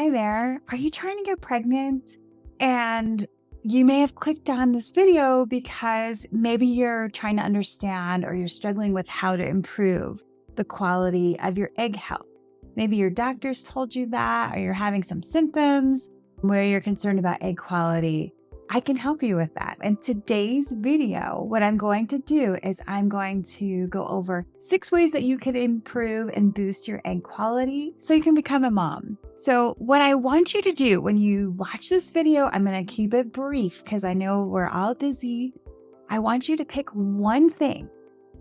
Hi there. Are you trying to get pregnant? And you may have clicked on this video because maybe you're trying to understand or you're struggling with how to improve the quality of your egg health. Maybe your doctor's told you that, or you're having some symptoms where you're concerned about egg quality. I can help you with that. In today's video, what I'm going to do is I'm going to go over 6 ways that you could improve and boost your egg quality so you can become a mom. So what I want you to do when you watch this video, I'm going to keep it brief because I know we're all busy. I want you to pick one thing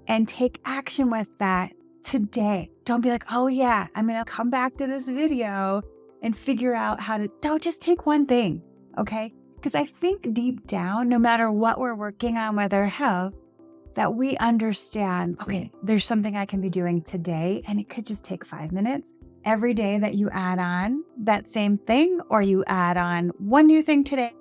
and take action with that today. Don't be like, oh yeah, I'm going to come back to this video and figure out how to, no, just take one thing, okay? Because I think deep down, no matter what we're working on with our health, that we understand, okay, there's something I can be doing today, and it could just take 5 minutes. Every day that you add on that same thing, or you add on one new thing today,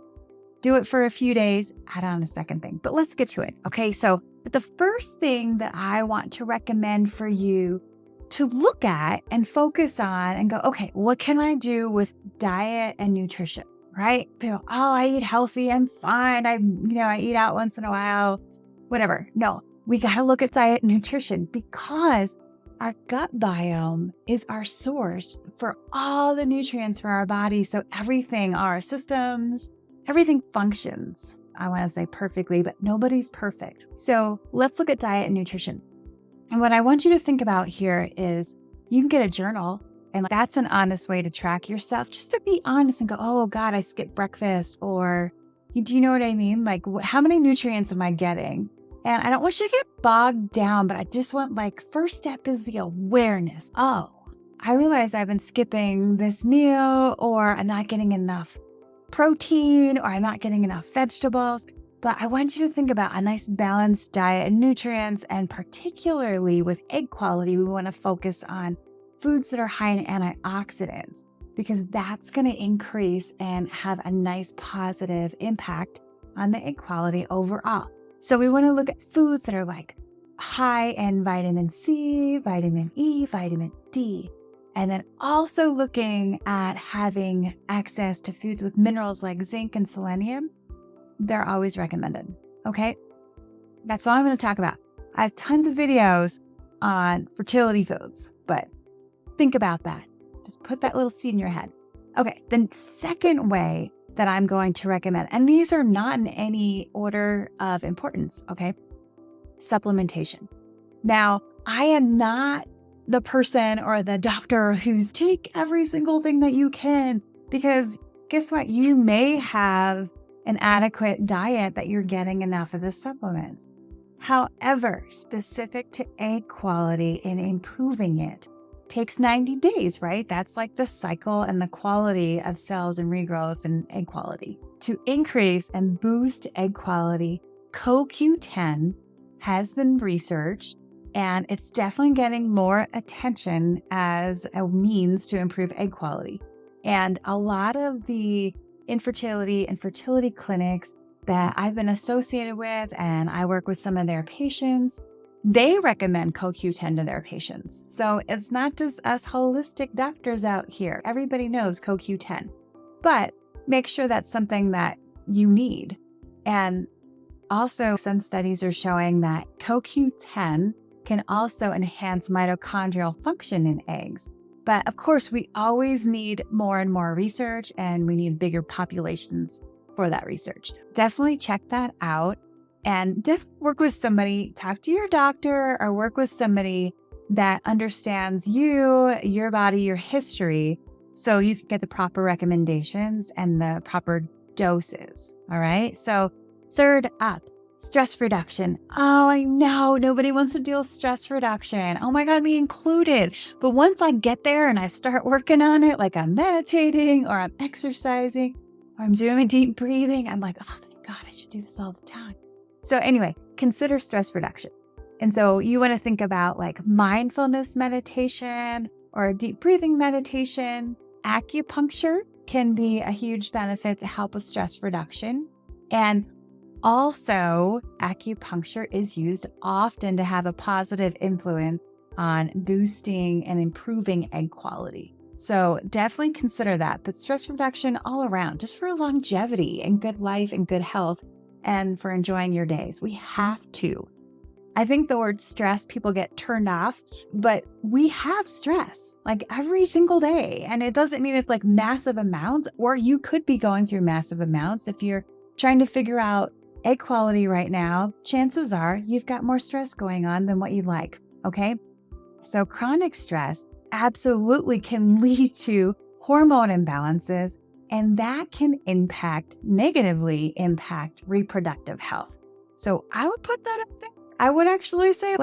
do it for a few days, add on a second thing. But let's get to it, okay? So the first thing that I want to recommend for you to look at and focus on and go, okay, what can I do with diet and nutrition? Right? People, oh, I eat healthy. I'm fine. I eat out once in a while, whatever. No, we got to look at diet and nutrition because our gut biome is our source for all the nutrients for our body. So everything, our systems, everything functions. I want to say perfectly, but nobody's perfect. So let's look at diet and nutrition. And what I want you to think about here is you can get a journal. And that's an honest way to track yourself, just to be honest and go, oh God, I skipped breakfast. Or do you know what I mean? Like, how many nutrients am I getting? And I don't want you to get bogged down, but I just want first step is the awareness. Oh, I realize I've been skipping this meal, or I'm not getting enough protein, or I'm not getting enough vegetables. But I want you to think about a nice balanced diet and nutrients. And particularly with egg quality, we want to focus on foods that are high in antioxidants, because that's going to increase and have a nice positive impact on the egg quality overall. So we want to look at foods that are high in vitamin C, vitamin E, vitamin D, and then also looking at having access to foods with minerals like zinc and selenium. They're always recommended. Okay. That's all I'm going to talk about. I have tons of videos on fertility foods, but think about that. Just put that little seed in your head. Okay, the second way that I'm going to recommend, and these are not in any order of importance, okay? Supplementation. Now, I am not the person or the doctor who's take every single thing that you can, because guess what? You may have an adequate diet that you're getting enough of the supplements. However, specific to egg quality and improving it, takes 90 days, right? That's the cycle and the quality of cells and regrowth and egg quality. To increase and boost egg quality, CoQ10 has been researched, and it's definitely getting more attention as a means to improve egg quality. And a lot of the infertility and fertility clinics that I've been associated with, and I work with some of their patients, they recommend CoQ10 to their patients. So it's not just us holistic doctors out here. Everybody knows CoQ10, but make sure that's something that you need. And also some studies are showing that CoQ10 can also enhance mitochondrial function in eggs. But of course, we always need more and more research, and we need bigger populations for that research. Definitely check that out. And work with somebody, talk to your doctor, or work with somebody that understands you, your body, your history, so you can get the proper recommendations and the proper doses. All right. So third up, stress reduction. Oh, I know nobody wants to deal with stress reduction. Oh my God, me included. But once I get there and I start working on it, like I'm meditating or I'm exercising or I'm doing my deep breathing, I'm like, oh, thank God, I should do this all the time. So anyway, consider stress reduction. And so you want to think about mindfulness meditation or deep breathing meditation. Acupuncture can be a huge benefit to help with stress reduction. And also, acupuncture is used often to have a positive influence on boosting and improving egg quality. So definitely consider that. But stress reduction all around, just for longevity and good life and good health and for enjoying your days. We have to. I think the word stress, people get turned off, but we have stress like every single day. And it doesn't mean it's like massive amounts, or you could be going through massive amounts. If you're trying to figure out egg quality right now, chances are you've got more stress going on than what you'd like. Okay. So chronic stress absolutely can lead to hormone imbalances, and that can negatively impact reproductive health. So I would put that up there. I would actually say,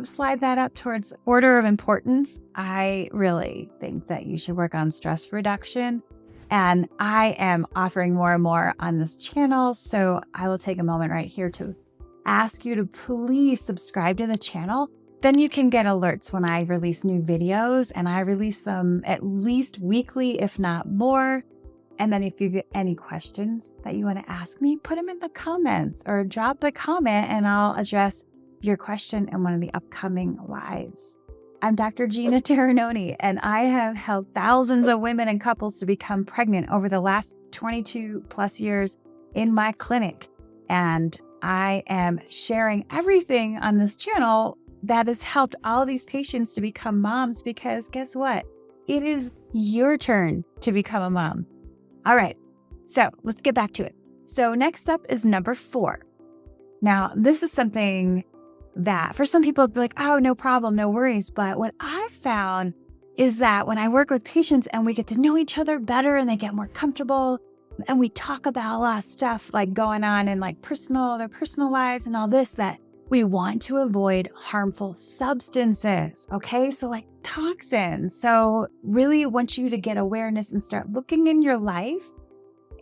slide that up towards order of importance. I really think that you should work on stress reduction. And I am offering more and more on this channel. So I will take a moment right here to ask you to please subscribe to the channel. Then you can get alerts when I release new videos, and I release them at least weekly, if not more. And then if you get any questions that you want to ask me, put them in the comments or drop a comment and I'll address your question in one of the upcoming lives. I'm Dr. Gina Terinoni, and I have helped thousands of women and couples to become pregnant over the last 22 plus years in my clinic. And I am sharing everything on this channel that has helped all these patients to become moms, because guess what? It is your turn to become a mom. All right, so let's get back to it. So next up is number 4. Now, this is something that for some people, be like, oh, no problem, no worries. But what I've found is that when I work with patients and we get to know each other better and they get more comfortable and we talk about a lot of stuff like going on in like their personal lives and all this, that we want to avoid harmful substances. Okay. So like toxins. So really want you to get awareness and start looking in your life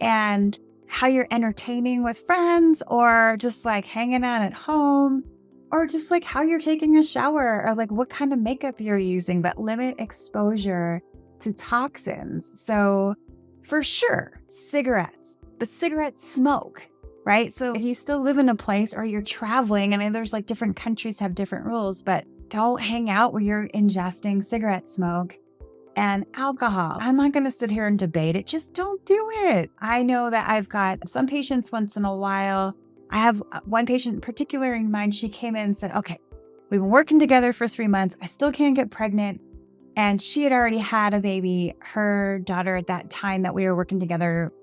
and how you're entertaining with friends, or just like hanging out at home, or just like how you're taking a shower, or like what kind of makeup you're using, but limit exposure to toxins. So for sure, cigarettes, but cigarette smoke, right? So if you still live in a place or you're traveling, I mean, there's like different countries have different rules, but don't hang out where you're ingesting cigarette smoke. And alcohol. I'm not going to sit here and debate it. Just don't do it. I know that I've got some patients once in a while. I have one patient in particular in mind. She came in and said, okay, we've been working together for 3 months. I still can't get pregnant. And she had already had a baby. Her daughter at that time that we were working together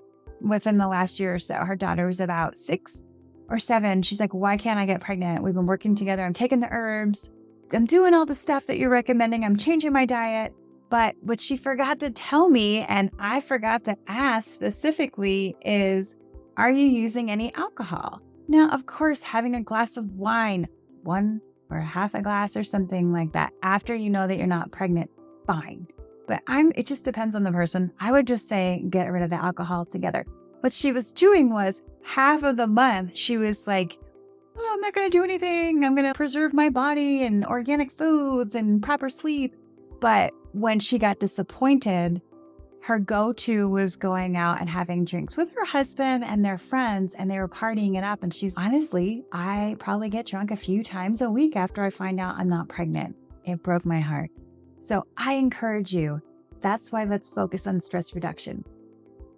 within the last year or so, her daughter was about 6 or 7. She's like, why can't I get pregnant? We've been working together. I'm taking the herbs. I'm doing all the stuff that you're recommending. I'm changing my diet. But what she forgot to tell me, and I forgot to ask specifically, is, are you using any alcohol? Now, of course, having a glass of wine, 1 or half a glass or something like that, after you know that you're not pregnant, fine. But it just depends on the person. I would just say get rid of the alcohol altogether. What she was doing was half of the month, she was like, oh, I'm not going to do anything. I'm going to preserve my body and organic foods and proper sleep. But when she got disappointed, her go-to was going out and having drinks with her husband and their friends, and they were partying it up. And she's, honestly, I probably get drunk a few times a week after I find out I'm not pregnant. It broke my heart. So I encourage you, that's why let's focus on stress reduction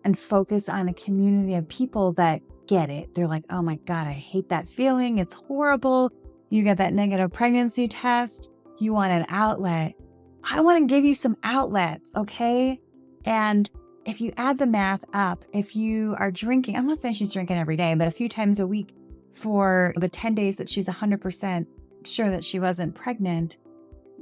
and focus on a community of people that get it. They're like, oh my God, I hate that feeling. It's horrible. You get that negative pregnancy test. You want an outlet. I want to give you some outlets, okay? And if you add the math up, if you are drinking, I'm not saying she's drinking every day, but a few times a week for the 10 days that she's 100% sure that she wasn't pregnant,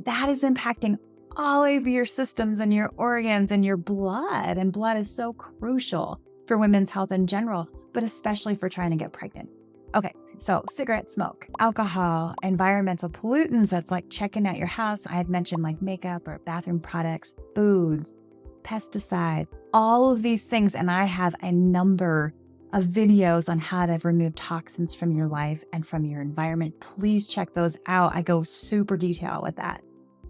that is impacting all of your systems and your organs and your blood. And blood is so crucial for women's health in general, but especially for trying to get pregnant. Okay, so cigarette smoke, alcohol, environmental pollutants, that's like checking out your house. I had mentioned like makeup or bathroom products, foods, pesticide, all of these things. And I have a number of videos on how to remove toxins from your life and from your environment. Please check those out. I go super detailed with that.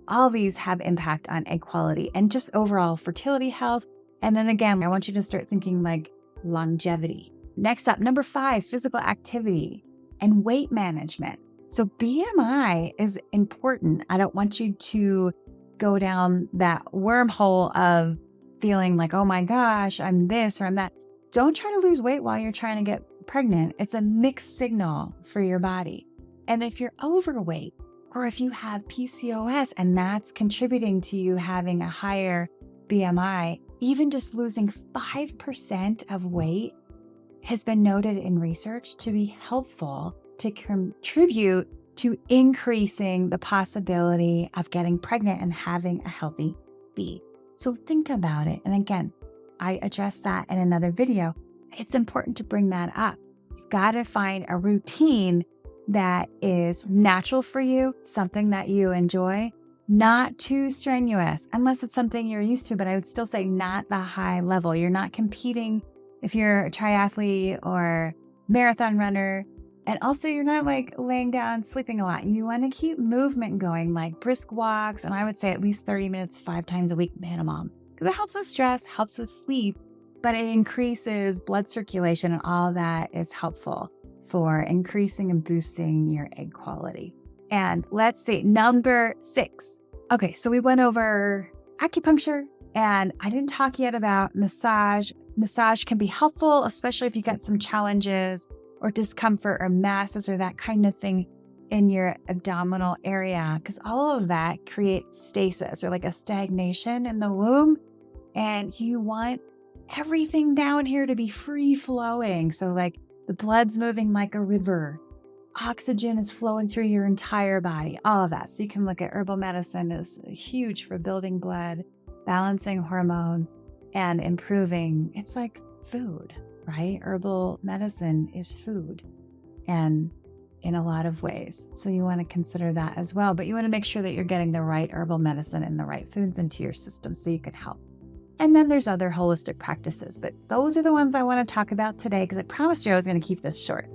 All these have impact on egg quality and just overall fertility health. And then again, I want you to start thinking like longevity. Next up, number 5, physical activity and weight management. So BMI is important. I don't want you to go down that wormhole of feeling like, oh my gosh, I'm this or I'm that. Don't try to lose weight while you're trying to get pregnant. It's a mixed signal for your body. And if you're overweight, or if you have PCOS and that's contributing to you having a higher BMI, even just losing 5% of weight has been noted in research to be helpful to contribute to increasing the possibility of getting pregnant and having a healthy baby. So think about it. And again, I addressed that in another video. It's important to bring that up. You've got to find a routine that is natural for you, something that you enjoy, not too strenuous, unless it's something you're used to, but I would still say not the high level. You're not competing if you're a triathlete or marathon runner. And also you're not like laying down, sleeping a lot. You want to keep movement going, like brisk walks. And I would say at least 30 minutes, 5 times a week minimum, because it helps with stress, helps with sleep, but it increases blood circulation and all that is helpful for increasing and boosting your egg quality. And let's see, number 6. Okay, so we went over acupuncture and I didn't talk yet about massage. Massage can be helpful, especially if you got some challenges or discomfort or masses or that kind of thing in your abdominal area, because all of that creates stasis or like a stagnation in the womb. And you want everything down here to be free flowing. So like the blood's moving like a river. Oxygen is flowing through your entire body, all of that. So you can look at herbal medicine is huge for building blood, balancing hormones, and improving. It's like food, right? Herbal medicine is food and in a lot of ways. So you want to consider that as well. But you want to make sure that you're getting the right herbal medicine and the right foods into your system so you can help. And then there's other holistic practices, but those are the ones I want to talk about today because I promised you I was going to keep this short.